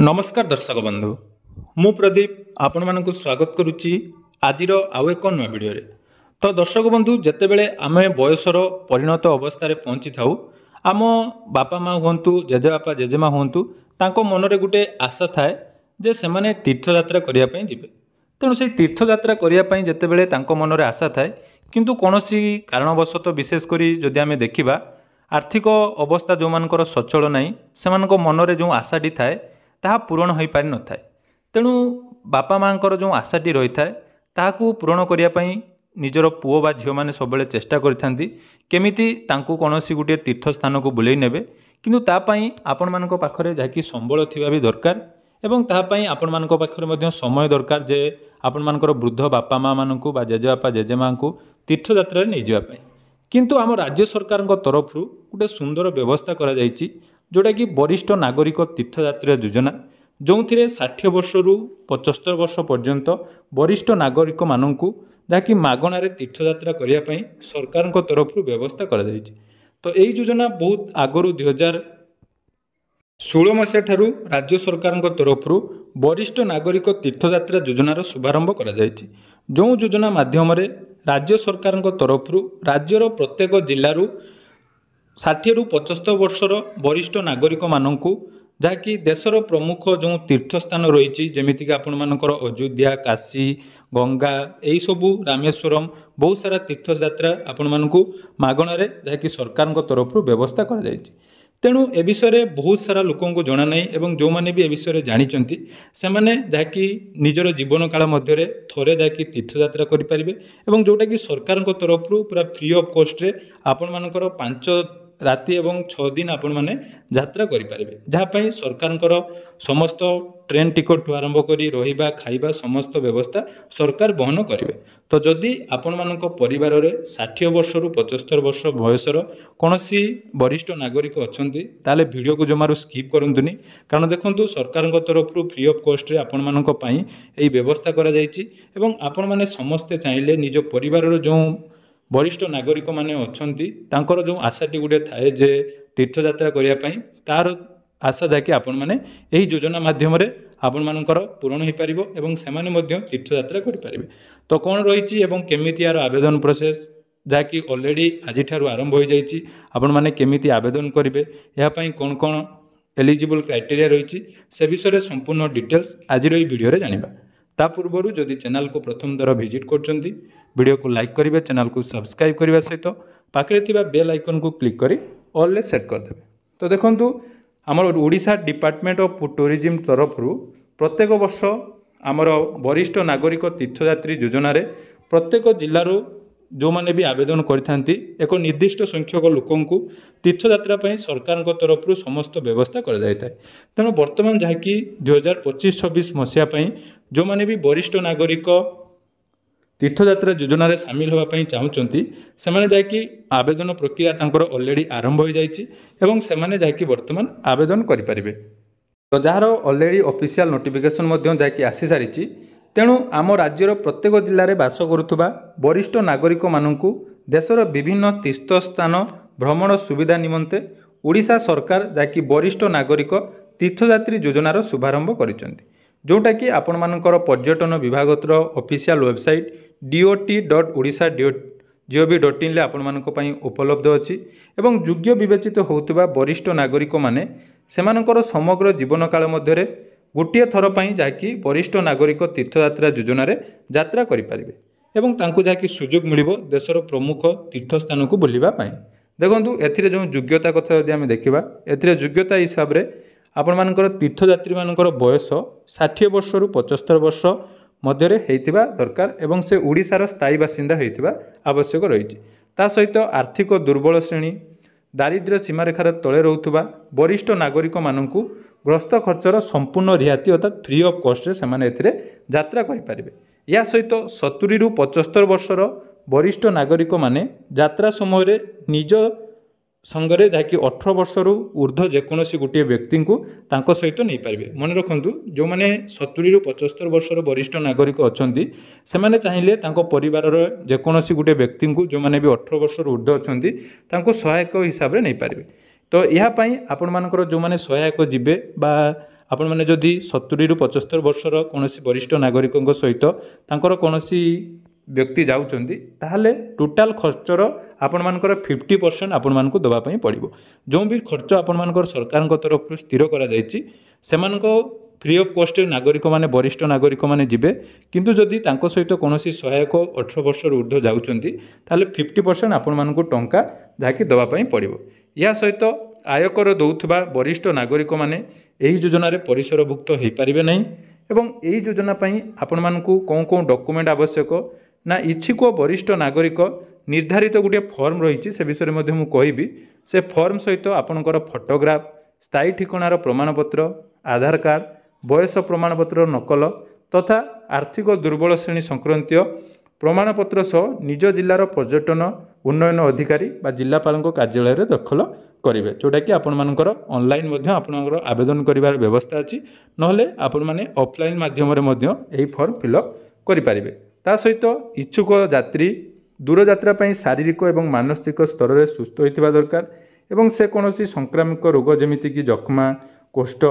नमस्कार दर्शक बंधु मु प्रदीप आपण मानक स्वागत करुच्ची आज आउ एक नुआ वीडियो रे। तो दर्शक बंधु जितेबले आम बयसर परिणत अवस्था पहुँची था आम बापा माँ हूँ जेजेबापा जेजेमा हूँ मनरे गोटे आशा थाए जे से माने तीर्थयात्रा करने जी तेणु से तीर्थयात्रा करने जितेबले मनरे आशा थाए किंतु कौन कारणवशत विशेषकर जदि आम देखा आर्थिक अवस्था जो मानकर सचल नाई से मनरे जो आशाटी थाए ताहा पूरण हो पारि न थाए। तेणु बापा माँ जो आशाटी रही थाए ताहाकू पूरण करने निजर पुओ बा झील मैंने सब चेष्टा करमिति कौन गोटे तीर्थ स्थान को बुले ने किंतु तापाई आपण मान पाखरे जहाँकि संबल थिबा भी दरकार एवं तापाई आपण मान पाखरे समय दरकार जे आपण मानकर वृद्ध बापा माँ मानू बा जेजेबापा जेजेमा को तीर्थयात्रा नहीं जावाई। किंतु आम राज्य सरकार तरफ गोटे सुंदर व्यवस्था करा जायछि जोटा कि वरिष्ठ नागरिक तीर्थयात्रा योजना जो 60 वर्ष रु 75 वर्ष पर्यंत वरिष्ठ नागरिक मानू जहाँकि मागणार तीर्थयात्रा करने सरकार तरफ व्यवस्था करा जायछि। तो यही योजना बहुत आगु 2016 मसीहा ठारू राज्य सरकार तरफ वरिष्ठ नागरिक तीर्थयात्रा योजनार शुभारंभ करा जायछि। जो योजना माध्यम राज्य सरकार तरफ राज्यर प्रत्येक जिलूर 60 रु 75 वर्षर वरिष्ठ नागरिक मानू जहाँकि देशर प्रमुख जो तीर्थस्थान रही जमीक आपण मानकर अयोध्या काशी गंगा यही सबू रामेश्वरम बहुत सारा तीर्थयात्रा आपण मानू मागणार जहाँकि सरकार तरफ व्यवस्था करा जायछि। तेणु ए विषय बहुत सारा लोक जना ना एवं जो मैंने भी ए विषय जानते से मैंने जहाँकि निजर जीवन काल मध्य थोड़े जहाँकि तीर्थयात्रा करेंगे और जोटा कि सरकार तरफ पूरा फ्री ऑफ कॉस्ट रे आपण मानकर 5 राति एवं 6 दिन आपण माने यात्रा करेंगे जहाँपाई सरकार समस्त ट्रेन टिकट ठू आरंभ कर रहा खाइबा समस्त व्यवस्था सरकार बहन करेंगे। तो जदि आपण मानक परिवार रे 60 वर्ष रु 75 वर्ष बयसर कौन वरिष्ठ नागरिक अच्छा ताले वीडियो को जमारू स्किप करंतुनी कारण देखंतु सरकार तरफ फ्री ऑफ कॉस्ट रे आपण मानक पई एई व्यवस्था करा जायछि एवं आपण माने समस्ते चाहिले निज परिवार रो जो वरिष्ठ नागरिक माने अछंती तांकर जो आशाटी गोटे थाए जे तीर्थयात्रा करने तार आशा जहाँकि आपण मैंने यही योजना माध्यम आपण मानकर पूरण हो पार और से तीर्थयात्रा करेंगे। तो कौन रही केमिति यार आवेदन प्रोसेस जहाँकि ऑलरेडी आज आरंभ हो जाइए आपण मैंने केमिति आवेदन करेंगे यापाई कौन कौन एलिजिबल क्राइटेरिया रही से विषय संपूर्ण डिटेल्स आज वीडियो जानिबा। ता पूर्व जदि चैनल को प्रथम दर विजिट करछंती वीडियो को लाइक करेंगे चैनल को सब्सक्राइब करने सहित पाखे थिबा बेल आइकन को क्लिक करी ऑल ले सेट करदे। तो देखंतु आमर ओडिशा डिपार्टमेंट ऑफ टूरिज्म तरफ प्रत्येक वर्ष आमर वरिष्ठ नागरिक तीर्थयात्री योजना रे प्रत्येक जिल्लारो जो माने भी आवेदन करथांती एक निर्दिष्ट संख्यक लोकंकु तीर्थयात्रा पई सरकार तरफ समस्त व्यवस्था कर जाय थाए। तेणु वर्तमान जहाँकि 2025-26 मसीहा पई जो माने भी वरिष्ठ नागरिक तीर्थयात्रा योजना रे सामिल होगापी चाहूँगी से जहाँकि आवेदन प्रक्रिया तांकर ऑलरेडी आरंभ हो जाइए एवं से जहाँकि वर्तमान आवेदन करेंगे। तो जार ऑलरेडी ऑफिशियल नोटिफिकेशन जहाँकि आसी सारी तेणु आम राज्यर प्रत्येक जिले में बास करुवा वरिष्ठ नागरिक मानू देशर विभिन्न तीर्थस्थान भ्रमण सुविधा निमंते ओडिशा सरकार जहाँकि वरिष्ठ नागरिक तीर्थयात्री योजनार शुभारंभ करिसेंती जोटा कि आपण मानकर पर्यटन विभागर ऑफिशियल वेबसाइट dot.odisha.gov.in आपण मानक पई उपलब्ध अछि एवं योग्य विवेचित होउतबा वरिष्ठ नागरिक माने सेमानकर समग्र जीवन काल मध्यरे गोटिए थर पई जाकि वरिष्ठ नागरिक तीर्थयात्रा योजना रे यात्रा करि परिबे एवं तांकु जाकि सुजोग मिलिबो देशर प्रमुख तीर्थस्थान को बुलिबा पई। देखंतु एथिरे जो योग्यता कथा यदि आमे देखिबा एथिरे योग्यता हिसाब रे आपण मानकर तीर्थयात्री मानकर बयस 60 वर्ष रु 75 वर्ष मध्यरे हेइतिबा दरकार एवं से ओडिशार स्थायी बासिंदा हेइतिबा आवश्यक रही। ता सहित आर्थिक दुर्बल श्रेणी दारिद्र्य सीमारेखार तले रहुतबा वरिष्ठ नागरिक मानू ग्रस्त खर्चर संपूर्ण रिहाती अर्थात फ्री ऑफ कॉस्ट रे सेमाने एथिरे यात्रा करि परिबे। या सहित 70 रु 75 वर्षर वरिष्ठ नागरिक माने यात्रा समय निज संगरे जहाँकि 18 वर्ष रु ऊर्ध्व जेकोसी गोटे व्यक्ति को तांको सहित नहीं पारे। मन रखु जो मैंने 70 रु 75 वर्षर वरिष्ठ नागरिक अच्छा से चाहिए परिवार जेकोसी गोटे व्यक्ति को जो मैंने भी 18 वर्ष ऊर्ध्व अच्छा सहायक हिसाब से नहीं पारे। तो यापाई आपण मानकर जो मैंने सहायक जीवे बा आपण मैंने जदि 70 ରୁ 75 वर्षर कौन वरिष्ठ नागरिक सहित तांकर कौन व्यक्ति जाउछंती ताहले टोटाल खर्चर आपण मानकर 50% आपण मानकु दबापई पड़िबो। जो भी खर्च आपण मानकर सरकार तरफ स्थिर करा जायछि सेमानको फ्री ऑफ कॉस्ट नागरिक माने वरिष्ठ नागरिक माने जिबे, किंतु जदि तांको सहित कोनोसी सहायक 18 वर्ष ऊर्ध्व जाउछंती ताहले 50% आपण मानकु टंका जाकी दबापई पड़िबो। या सहित आयकर दौथबा वरिष्ठ नागरिक माने एही योजना रे परिसरभुक्त होई परिबे नहीं एवं एही योजना पई आपण मानकु कोन कोन डॉक्यूमेंट आवश्यक ना इच्छुक वरिष्ठ नागरिक निर्धारित गोटे फॉर्म रही से विषय में मुझे कहबी। से फॉर्म सहित आपणकर फोटोग्राफ, स्थायी ठिकानार प्रमाणपत्र, आधार कार्ड, बयस प्रमाणपत्र नकल तथा आर्थिक दुर्बल श्रेणी संक्रांतीय प्रमाणपत्र सह निज जिलार पर्यटन उन्नयन अधिकारी बा जिलापाल कार्यालय में दखल करेंगे, जोटा कि आपण मानकर ऑनलाइन आपणकर आवेदन करिवार व्यवस्था अच्छी नहले आपण माने ऑफलाइन माध्यम यही फॉर्म फिलअप करें। ता सहित इच्छुक यात्री दूर यात्रा पई शारीरिक और मानसिक स्तर में सुस्थ होइतिबा दरकार एवं से कौनसी संक्रामक रोग जमितिक जक्मा, कोष्ठ,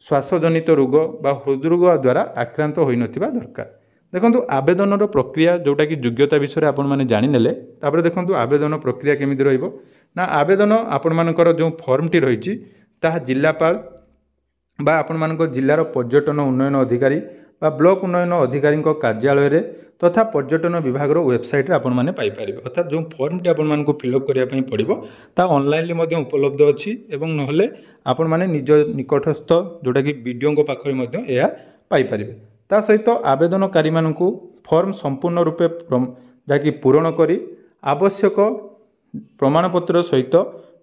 श्वासजनित रोग बा हृदरोग द्वारा आक्रांत होई नथिबा दरकार। देखंतु आवेदन प्रक्रिया जोटा कि योग्यता विषय आपण माने जानि नेले तापर देखंतु आवेदन प्रक्रिया केमिति रहइबो ना आवेदन आपण मानकर जो फॉर्मटी रहिछि ताहा जिलापाल बा आपण मानकर जिल्लार पर्यटन उन्नयन अधिकारी बा ब्लॉक उन्नयन अधिकारी कार्यालय रे तथा पर्यटन विभाग वेबसाइट रे आपण माने पाई परिबे। अर्थात जो फॉर्मटी आपण मानको फिलअप करिया पई पड़िबो ता ऑनलाइन ले मध्ये उपलब्ध अछि एवं नहले आपण माने निज निकटस्थ जोटा कि वीडियो को पाखरे मध्ये एया पाई परिबे। ता सहित आवेदनकारी मानकु फॉर्म संपूर्ण रूपे जाकि पूरण करी आवश्यक प्रमाणपत्र सहित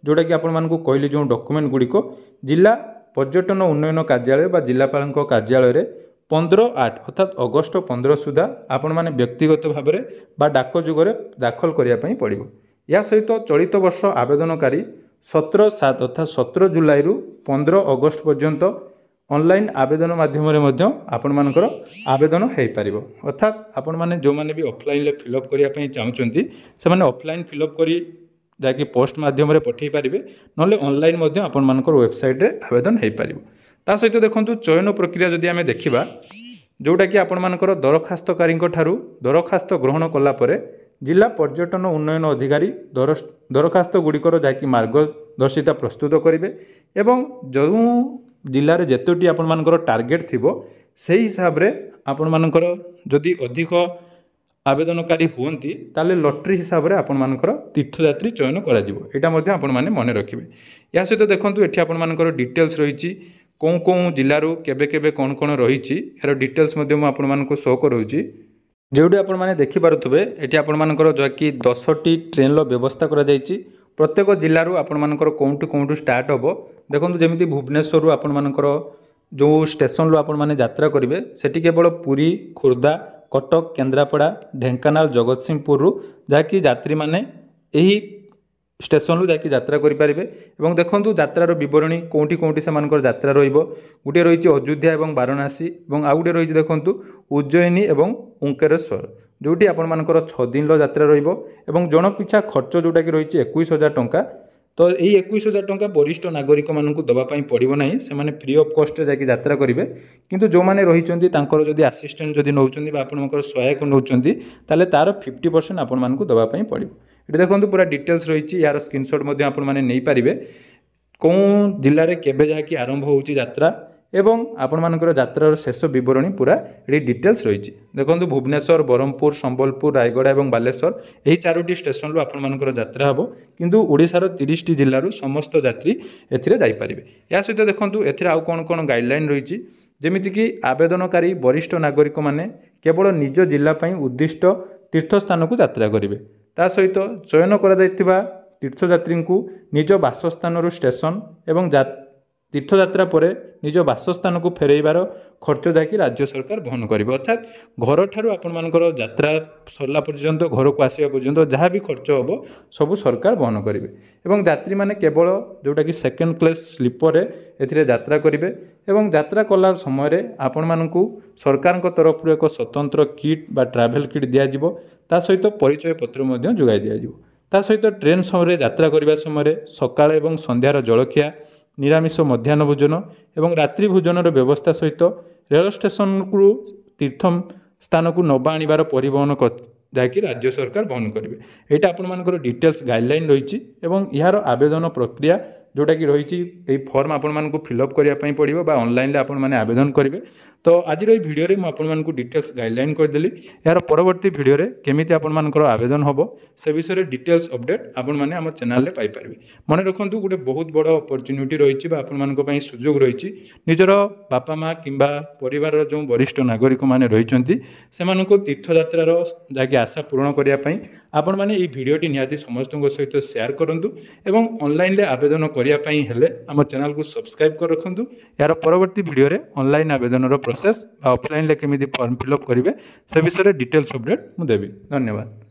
जोटा कि आपण मानकु कहली जो डॉक्यूमेंट गुडी को जिला पर्यटन उन्नयन कार्यालय बा जिलापाल कार्यालय रे 15/8 अर्थात अगस्त 15 सुधा आपण माने व्यक्तिगत भाव में बा डाक जुगरे दाखल करिया पई पड़िबो। या सहित चलित वर्ष आवेदनकारी 17/7 अर्थात 17 जुलाई रु 15 अगस्त पर्यंत ऑनलाइन आवेदन माध्यम आपण मानकर आवेदन हो पारिबो। अर्थात आपण माने जो माने भी ऑफलाइन ले फिलअप करिया पई चाहउचंती से माने ऑफलाइन फिलअप करी जाकि पोस्ट माध्यम रे पठेई पारिबे नले ऑनलाइन मध्ये आपण मानकर वेबसाइट रे आवेदन हो पारिबो। ता सहित देखंतु चयन प्रक्रिया जदि आमे देखिबा जोटा कि आपण मानकर दरखास्तकारी ठारू दरखास्त ग्रहण कला परे जिला पर्यटन उन्नयन अधिकारी दरखास्त गुड़िकर जाकि मार्गदर्शिता प्रस्तुत करेंगे एवं जो जिले में जितोटी आपण मानकर टार्गेट थिबो सेही हिसाब रे आपण मानकर जदि अधिक आवेदनकारी हुंती ताले लॉटरी हिसाब रे आपण मानकर तीर्थयात्री चयन करा जिवो। एटा मध्ये आपण माने मने रखिबे। या सहित देखंतु एठी आपण मानकर डिटेल्स रहिछि कौन कौन जिलू केबे कौन कौन रही यार डिटेल्स आपण मानक शो करूँगी जोटी आपण माने देखि पारुथबे। एठी आपण मानकर जकि 10टी ट्रेन लो व्यवस्था करा जायछि प्रत्येक जिलू आपण मानकर कोउंटू स्टार्ट होबो। देखंतु जेमिति भुवनेश्वर रु आपण मानकर जो स्टेशन लो आपण माने यात्रा करिवे सेठी केवल पुरी, खुर्दा, कटक, केन्द्रापड़ा, ढेंकानाल, जगतसिंहपुर रु जाकि यात्री माने एही स्टेशन जाकि यात्रा करें। एवं देखो यात्रार बरणी कौटी कौटी से यात्रा रोटे रही अयोध्या और वाराणसी और आउ गए रही देखूँ उज्जयिनी और ओंकारेश्वर जोटी आपर 6 दिन यात्रा रोक जन पिछा खर्च जोटा कि रही 21,000 टंका। तो यही 21,000 टंका वरिष्ठ नागरिक मानक दवापाई पड़ो ना से फ्री ऑफ कॉस्ट जाकि यात्रा करेंगे। किंतु जो मैंने रही जदि आसीस्टेंट जदि नौ आप सहायक नौ तार 50% आपण मानक दवापाई पड़ो। ये देखो पूरा डिटेल्स रही यार स्क्रीनशॉट नहीं पारे कौन जिले में केबे जाकि आरंभ हो यात्रा एवं आपण मानकर यात्रार शेष बरणी पूरा ये डिटेल्स रही। देखो भुवनेश्वर, ब्रह्मपुर, संबलपुर, रायगढ़ और बालेश्वर यही 4टी स्टेशन रू आपण मानकर यात्रा हम किंतु ओडिशार 30टी जिलूर समस्त यात्री एपारे। या सहित देखो एउ कौन कौन गाइडलाइन रही जमीक आवेदनकारी वरिष्ठ नागरिक माने केवल निज जिलापाई उद्दिष्ट तीर्थस्थान को यात्रा करेंगे। ता सहित चयन करा तीर्थयात्री को निज बासस्थान स्टेशन एवं तीर्थयात्रा पर निज बासस्थान को फेरइबार खर्च जाकि राज्य सरकार बहन करेंगे। अर्थात घर ठारू आपण मानकर यात्रा सरला पर्यंत घर को आसवा पर्यंत जहाँ भी खर्च हम सबू सरकार बहन करेंगे। एवं यात्री माने केवल जोटा कि सेकेंड क्लास स्लीपर एथिरे यात्रा करेंगे एवं यात्रा कला समय आपण मानकु सरकार तरफ एक स्वतंत्र किट बा ट्रैवल किट दिज्व ता सहित परिचय पत्र जोगाई दिज्व। ता सहित ट्रेन समय यात्रा करने समय सकाळ एवं संध्यार जलखिया निरामिष मध्याह्न भोजन एवं रात्रि भोजन व्यवस्था सहित रेल स्टेशन को तीर्थ स्थान को नवा आनिबार परिवहन जहाँकि राज्य सरकार बहन करेंगे। यहाँ आपर डिटेल्स गाइडलाइन रही यार आवेदन प्रक्रिया जोटा कि रही फॉर्म आपण फिलअप करने पड़ो ऑनलाइन आपण मैंने आवेदन करेंगे। तो आज भिडियो रे मुझे डिटेल्स गाइडलाइन करदेली यार परवर्ती भिडियो रे केमिति आपनकर आवेदन हम से विषय डिटेल्स अपडेट आपण मैंने आम चैनल रे पाइपर। मन रखु गोटे बहुत बड़ अपरच्युनिटी रही आपण सुजोग रही निजर बापा माँ कि परिवार जो वरिष्ठ नागरिक मैंने रही तीर्थयात्रार जहाँकि आशा पूरण करने आपण मैंने ये भिडियोटी निहाती समस्त सहित शेयर करूँ एवं ऑनलाइन आवेदन करने आम चैनल को सब्सक्राइब कर रखु। यार परवर्ती भिडियो रे ऑनलाइन आवेदन प्रोसेस ऑफलाइन केमी फॉर्म फिलअप करेंगे से विषय डिटेल्स अपडेट मुझे देवी। धन्यवाद।